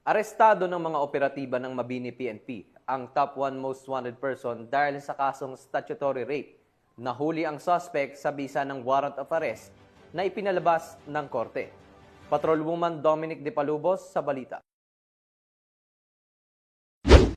Arestado ng mga operatiba ng Mabini PNP ang top 1 most wanted person dahil sa kasong statutory rape. Nahuli ang suspect sa bisa ng warrant of arrest na ipinalabas ng korte. Patrolwoman Dominic De Palubos sa balita.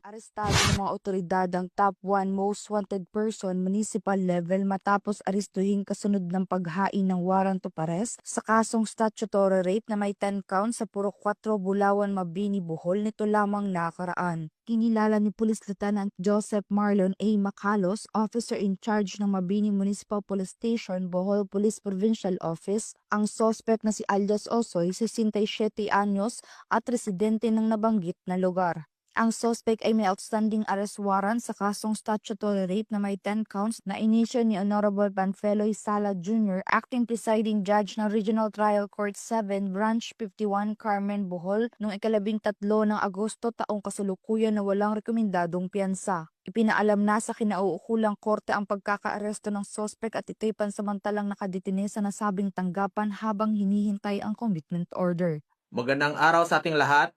Arestado ng mga otoridad ang top 1 most wanted person municipal level matapos arestuhin kasunod ng paghain ng warrant of arrest sa kasong statutory rape na may 10 counts sa Purok 4 Bulawan, Mabini, Bohol nito lamang nakaraan. Kinilala ni Police Lieutenant Joseph Marlon A. Macalos, officer in charge ng Mabini Municipal Police Station, Bohol Police Provincial Office, ang suspect na si alias Osoy, 67 anyos at residente ng nabanggit na lugar. Ang suspect ay may outstanding arrest warrant sa kasong statutory rape na may 10 counts na inisyo ni Honorable Panfeloy Sala Jr., Acting Presiding Judge ng Regional Trial Court 7, Branch 51, Carmen, Bohol, noong 13 ng Agosto taong kasalukuyan na walang rekomendadong piyansa. Ipinaalam na sa kinauukulang korte ang pagkakaaresto ng suspect at ito'y pansamantalang nakadetine sa nasabing tanggapan habang hinihintay ang commitment order. Magandang araw sa ating lahat.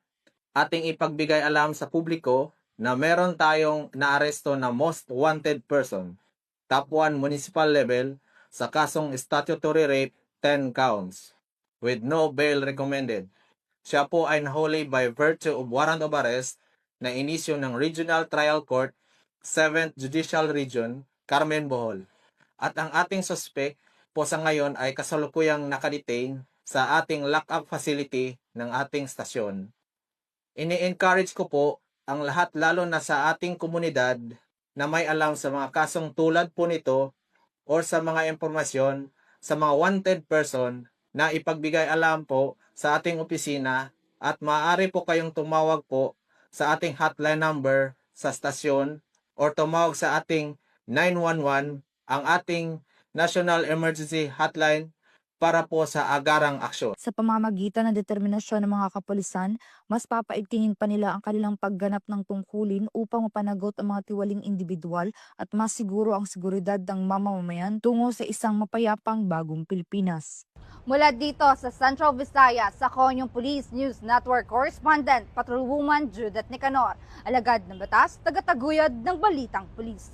Ating ipagbigay alam sa publiko na meron tayong naaresto na most wanted person, top 1 municipal level, sa kasong statutory rape 10 counts, with no bail recommended. Siya po ay nahuli by virtue of warrant of arrest na inisyo ng Regional Trial Court, 7th Judicial Region, Carmen, Bohol. At ang ating suspect po sa ngayon ay kasalukuyang nakadetain sa ating lock-up facility ng ating stasyon. Ini-encourage ko po ang lahat lalo na sa ating komunidad na may alam sa mga kasong tulad po nito or sa mga impormasyon sa mga wanted person na ipagbigay alam po sa ating opisina at maaari po kayong tumawag po sa ating hotline number sa stasyon or tumawag sa ating 911, ang ating National Emergency Hotline, para po sa agarang aksyon. Sa pamamagitan ng determinasyon ng mga kapulisan, mas papaigtingin pa nila ang kanilang pagganap ng tungkulin upang mapanagot ang mga tiwaling individual at mas siguro ang seguridad ng mamamayan tungo sa isang mapayapang bagong Pilipinas. Mula dito sa Central Visayas, ako yung Police News Network Correspondent, Patrolwoman Judith Nicanor, alagad ng batas, tagataguyod ng Balitang Pulis.